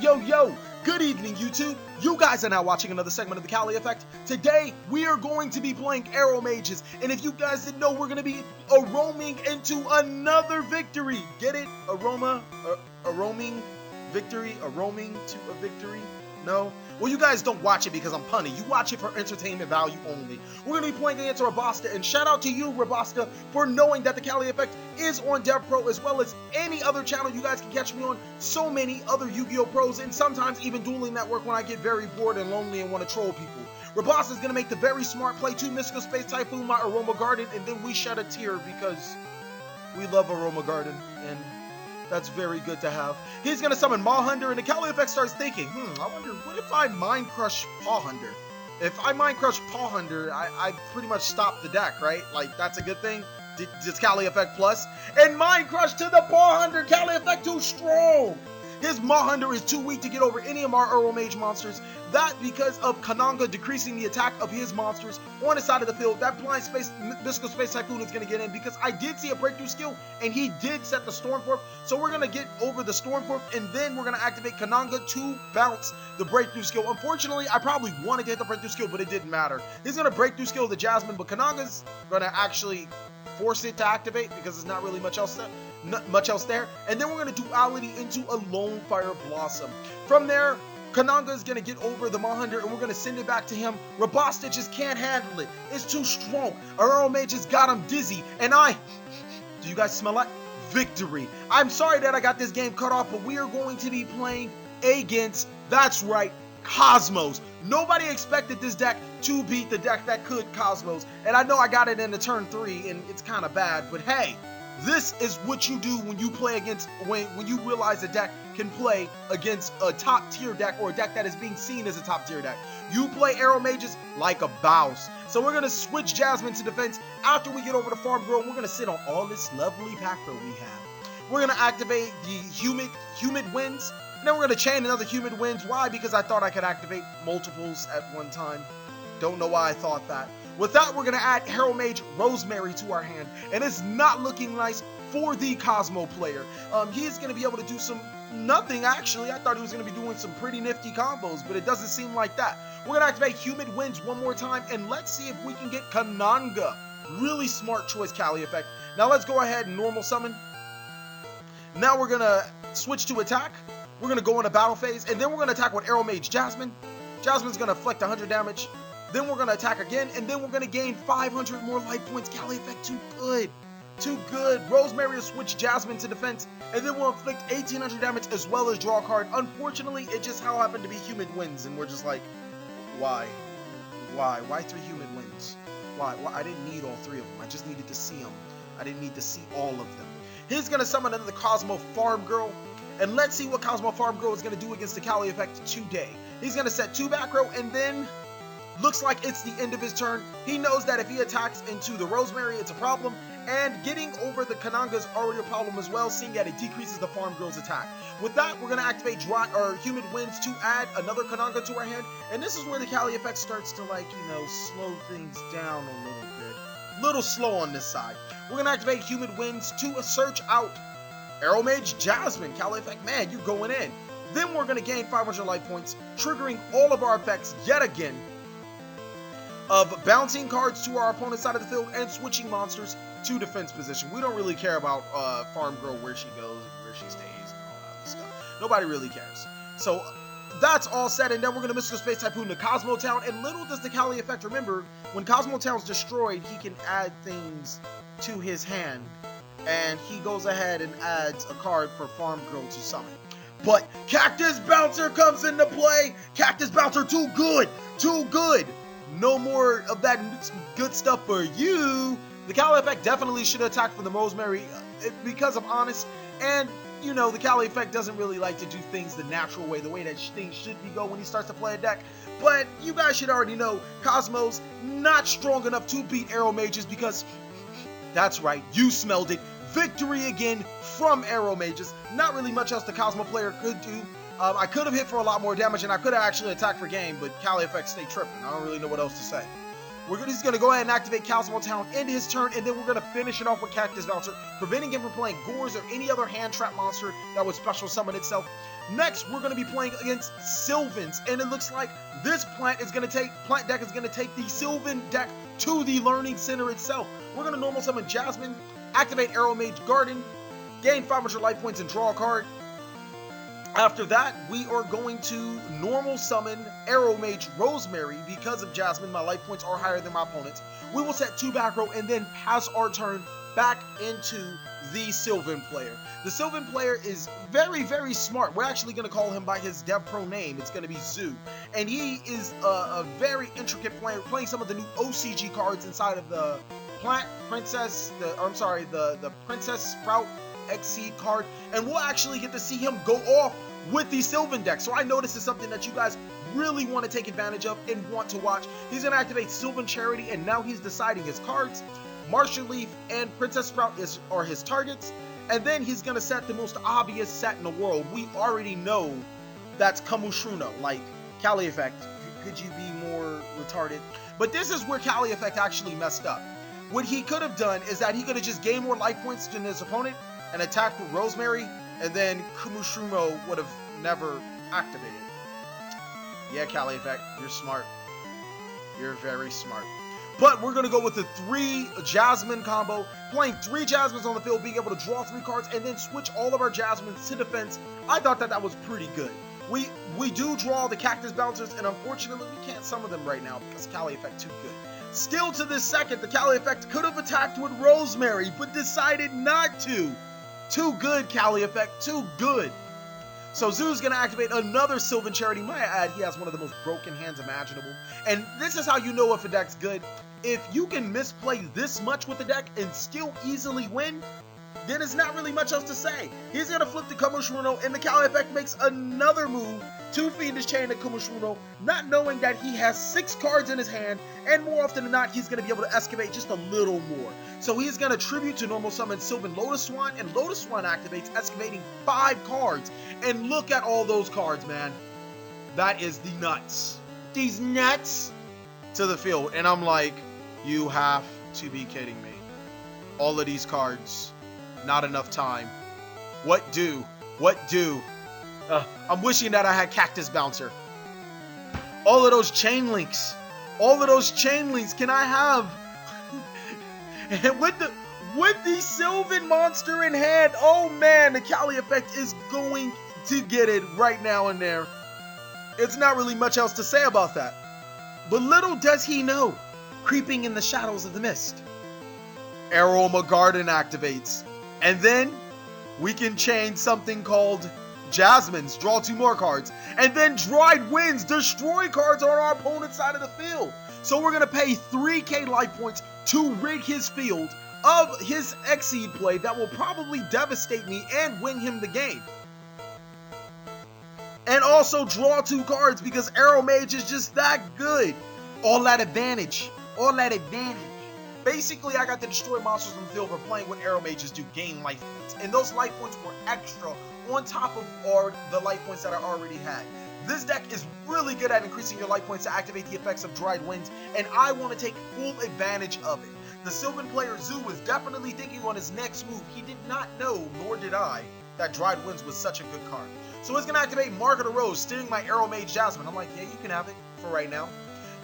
Yo, good evening YouTube. You guys are now watching another segment of the Cali Effect. Today, we are going to be playing Aromages, and if you guys didn't know, we're going to be roaming into another victory. Get it? A roaming victory? A roaming to a victory? No? Well, you guys don't watch it because I'm punny. You watch it for entertainment value only. We're going to be playing against Robusta, and shout out to you, Robusta, for knowing that the Cali Effect is on DevPro as well as any other channel you guys can catch me on. So many other Yu-Gi-Oh! Pros, and sometimes even Dueling Network when I get very bored and lonely and want to troll people. Robusta is going to make the very smart play to Mystical Space Typhoon, my Aroma Garden, and then we shed a tear because we love Aroma Garden, and that's very good to have. He's going to summon Maw Hunter, and the Cali Effect starts thinking, I wonder, what if I Mind Crush Paw Hunter? If I Mind Crush Paw Hunter, I pretty much stop the deck, right? Like, that's a good thing. Does Cali Effect plus? And Mind Crush to the Paw Hunter! Cali Effect too strong! His Maw Hunter is too weak to get over any of our Aromage monsters. That because of Kananga decreasing the attack of his monsters on the side of the field. That Blind Space Mystical Space Typhoon is going to get in because I did see a breakthrough skill and he did set the Stormforth. So we're going to get over the Stormforth and then we're going to activate Kananga to bounce the breakthrough skill. Unfortunately, I probably wanted to hit the breakthrough skill, but it didn't matter. He's going to breakthrough skill the Jasmine, but Kananga's going to actually force it to activate because there's not really much else there. And then we're going to duality into a Lone Fire Blossom. From there, Kananga is going to get over the Maw Hunter and we're going to send it back to him. Robusta just can't handle it. It's too strong. Aromages got him dizzy. And do you guys smell that? Victory. I'm sorry that I got this game cut off, but we are going to be playing against, that's right, Kozmos. Nobody expected this deck to beat the deck that could Kozmos. And I know I got it in the turn 3 and it's kind of bad, but hey, this is what you do when you play against, when you realize a deck can play against a top tier deck or a deck that is being seen as a top tier deck. You play Aromages like a boss. So we're going to switch Jasmine to defense after we get over to Farm Girl. We're going to sit on all this lovely pack that we have. We're going to activate the Humid Winds. And then we're going to chain another Humid Winds. Why? Because I thought I could activate multiples at one time. Don't know why I thought that. With that, we're going to add Aromage Rosemary to our hand. And it's not looking nice for the Kozmo player. He is going to be able to do nothing actually. I thought he was going to be doing some pretty nifty combos, but it doesn't seem like that. We're going to activate Humid Winds one more time, and let's see if we can get Kananga. Really smart choice, Cali Effect. Now let's go ahead and normal summon. Now we're going to switch to attack. We're going to go into battle phase, and then we're going to attack with Aromage Jasmine. Jasmine's going to inflict 100 damage. Then we're going to attack again, and then we're going to gain 500 more life points. Cali Effect too good. Too good. Rosemary will switch Jasmine to defense, and then we'll inflict 1800 damage as well as draw a card. Unfortunately, it just how happened to be Humid Winds, and we're just like, why? Why? Why 3 Humid Winds? Why? I didn't need all 3 of them. I just needed to see them. I didn't need to see all of them. He's going to summon another Kozmo Farm Girl, and let's see what Kozmo Farm Girl is going to do against the Cali Effect today. He's going to set 2 back row, and then looks like it's the end of his turn. He knows that if he attacks into the Rosemary, it's a problem. And getting over the Kananga is already a problem as well, seeing that it decreases the Farm Girl's attack. With that, we're going to activate Humid Winds to add another Kananga to our hand. And this is where the Cali Effect starts to, like, slow things down a little bit. Little slow on this side. We're going to activate Humid Winds to search out Aromage Jasmine. Cali Effect, man, you're going in. Then we're going to gain 500 life points, triggering all of our effects yet again of bouncing cards to our opponent's side of the field and switching monsters to defense position. We don't really care about Farm Girl, where she goes, where she stays, and all that other stuff. Nobody really cares. So that's all said, and then we're going to Mystical Space Typhoon to Kozmo Town, and little does the Cali Effect remember, when Kozmo Town's destroyed, he can add things to his hand, and he goes ahead and adds a card for Farm Girl to summon. But Cactus Bouncer comes into play. Cactus Bouncer, too good, too good. No more of that good stuff for you. The Cali Effect definitely should attack for the Rosemary because I'm honest. And, the Cali Effect doesn't really like to do things the natural way, the way that things should be go when he starts to play a deck. But you guys should already know Kozmo's not strong enough to beat Aromages because, that's right, you smelled it. Victory again from Aromages. Not really much else the Kozmo player could do. I could have hit for a lot more damage, and I could have actually attacked for game, but Cali Effect stay tripping. I don't really know what else to say. He's going to go ahead and activate Kozmo Town into his turn, and then we're going to finish it off with Cactus Bouncer, preventing him from playing Gores or any other hand trap monster that would special summon itself. Next, we're going to be playing against Sylvans, and it looks like this plant deck is going to take the Sylvan deck to the Learning Center itself. We're going to normal summon Jasmine, activate Aromage Garden, gain 500 life points and draw a card. After that, we are going to normal summon Aromage Rosemary. Because of Jasmine, my life points are higher than my opponent's. We will set 2 back row and then pass our turn back into the Sylvan player. The Sylvan player is very, very smart. We're actually going to call him by his Dev Pro name. It's going to be Zoo. And he is a very intricate player, playing some of the new OCG cards inside of the Princess Sprout Exceed card, and we'll actually get to see him go off with the Sylvan deck. So I know this is something that you guys really want to take advantage of and want to watch. He's going to activate Sylvan Charity, and now he's deciding his cards. Martial Leaf and Princess Sprout are his targets, and then he's going to set the most obvious set in the world. We already know that's Kamushruno, like TheCaliEffect. Could you be more retarded? But this is where TheCaliEffect actually messed up. What he could have done is that he could have just gained more life points than his opponent and attacked with Rosemary, and then Kamushruno would have never activated. Yeah, TheCaliEffect, you're smart. You're very smart. But we're going to go with the 3 Jasmine combo, playing 3 Jasmines on the field, being able to draw 3 cards, and then switch all of our Jasmines to defense. I thought that was pretty good. We do draw the Cactus Bouncers, and unfortunately we can't summon them right now because TheCaliEffect too good. Still to this second, the TheCaliEffect could have attacked with Rosemary, but decided not to. Too good, TheCaliEffect, too good. So Zoo's going to activate another Sylvan Charity. Might I add, he has one of the most broken hands imaginable. And this is how you know if a deck's good. If you can misplay this much with the deck and still easily win, then it's not really much else to say. He's going to flip the Kamushruno, and the TheCaliEffect makes another move to feed his chain to Kamushruno, not knowing that he has 6 cards in his hand, and more often than not, he's going to be able to excavate just a little more. So he's going to tribute to normal summon Sylvan Lotus Swan, and Lotus Swan activates, excavating 5 cards. And look at all those cards, man. That is the nuts. These nuts to the field. And I'm like, you have to be kidding me. All of these cards. Not enough time. What do? I'm wishing that I had Cactus Bouncer. All of those chain links. Can I have? And with the Sylvan monster in hand, oh man, the TheCaliEffect is going to get it right now and there. It's not really much else to say about that. But little does he know, creeping in the shadows of the mist, Aroma Garden activates. And then we can chain something called Jasmines, draw 2 more cards, and then Dried Winds, destroy cards on our opponent's side of the field. So we're going to pay 3k life points to rid his field of his Exceed play that will probably devastate me and win him the game. And also draw 2 cards because Aromage is just that good. All that advantage. Basically, I got to destroy monsters on the field for playing what Aromages do, gain life points. And those life points were extra on top of the life points that I already had. This deck is really good at increasing your life points to activate the effects of Dried Winds, and I want to take full advantage of it. The Sylvan player Zoo was definitely thinking on his next move. He did not know, nor did I, that Dried Winds was such a good card. So he's going to activate Mark of the Rose, steering my Aromage Jasmine. I'm like, yeah, you can have it for right now.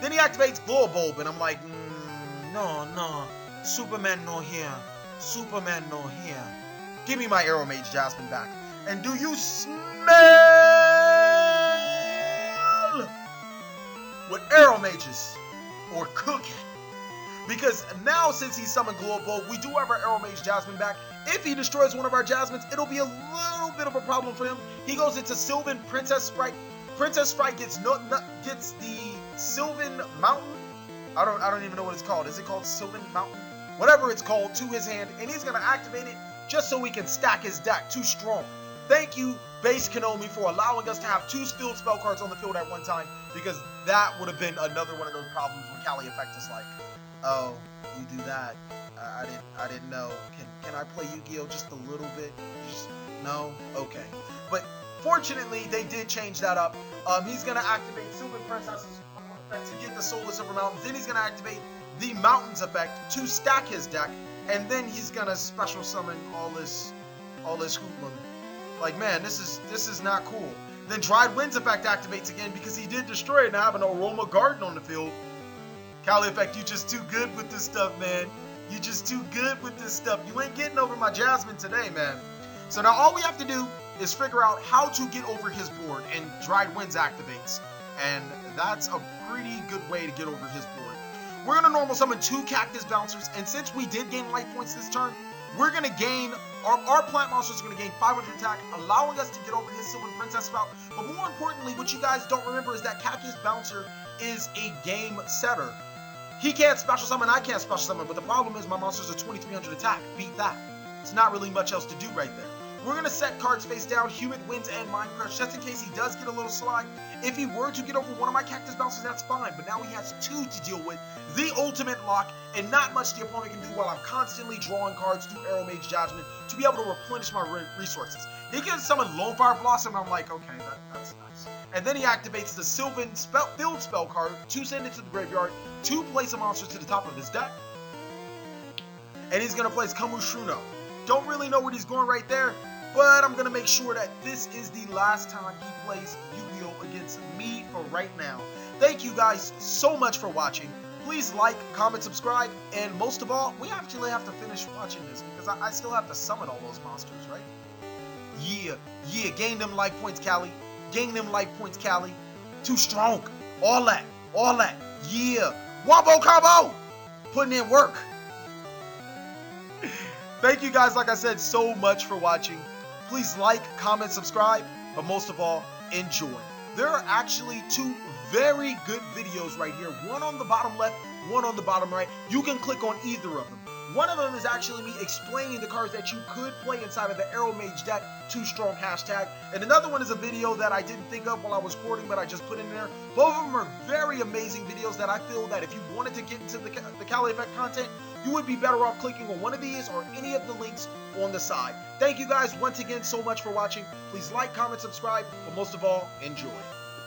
Then he activates Glow Bulb, and I'm like, no, Superman no here. Give me my Aromage Jasmine back. And do you smell what Aromages or cooking? Because now, since he summoned Glow Bulb, we do have our Aromage Jasmine back. If he destroys one of our Jasmines, it'll be a little bit of a problem for him. He goes into Sylvan Princess Sprite. Princess Sprite gets the Sylvan Mountain. I don't even know what it's called. Is it called Sylvan Mountain? Whatever it's called, to his hand, and he's gonna activate it just so he can stack his deck. Too strong. Thank you, Base Konomi, for allowing us to have 2 field spell cards on the field at one time, because that would have been another one of those problems when TheCaliEffect is like, oh, you do that. I didn't know. Can I play Yu-Gi-Oh just a little bit? Just no? Okay. But fortunately, they did change that up. He's gonna activate Sylvan Princesses effect to get the Soulless Silver Mountains. Then he's going to activate the Mountains effect to stack his deck. And then he's going to special summon all this hoopla. Like, man, this is not cool. Then Dried Winds effect activates again because he did destroy it. Now I have an Aroma Garden on the field. TheCaliEffect, you just too good with this stuff, man. You just too good with this stuff. You ain't getting over my Jasmine today, man. So now all we have to do is figure out how to get over his board, and Dried Winds activates. And that's a pretty good way to get over his board. We're going to normal summon 2 Cactus Bouncers, and since we did gain life points this turn, we're going to gain, our plant monsters are going to gain 500 attack, allowing us to get over his Sylvan Princess Spout. But more importantly, what you guys don't remember is that Cactus Bouncer is a game setter. He can't special summon, I can't special summon, but the problem is my monsters are 2300 attack. Beat that. It's not really much else to do right there. We're going to set cards face down, Humid Winds and Mind Crush, just in case he does get a little slide. If he were to get over one of my Cactus Bouncers, that's fine, but now he has 2 to deal with. The ultimate lock, and not much the opponent can do while I'm constantly drawing cards through Aromage Judgment to be able to replenish my resources. He can summon Lone Fire Blossom, and I'm like, okay, that's nice. And then he activates the Sylvan Field Spell card to send it to the graveyard to place a monster to the top of his deck. And he's going to place Kamushruno. Don't really know where he's going right there, but I'm going to make sure that this is the last time he plays Yu-Gi-Oh! Against me for right now. Thank you guys so much for watching. Please like, comment, subscribe, and most of all, we actually have to finish watching this because I still have to summon all those monsters, right? Yeah, gain them life points, Cali. Gain them life points, Cali. Too strong. All that. Yeah. Wombo combo! Putting in work. Thank you guys, like I said, so much for watching. Please like, comment, subscribe, but most of all, enjoy. There are actually 2 very good videos right here. One on the bottom left, one on the bottom right. You can click on either of them. One of them is actually me explaining the cards that you could play inside of the Aromage deck, 2 strong hashtag. And another one is a video that I didn't think of while I was recording, but I just put in there. Both of them are very amazing videos that I feel that if you wanted to get into the TheCaliEffect content, you would be better off clicking on one of these or any of the links on the side. Thank you guys once again so much for watching. Please like, comment, subscribe, but most of all, enjoy.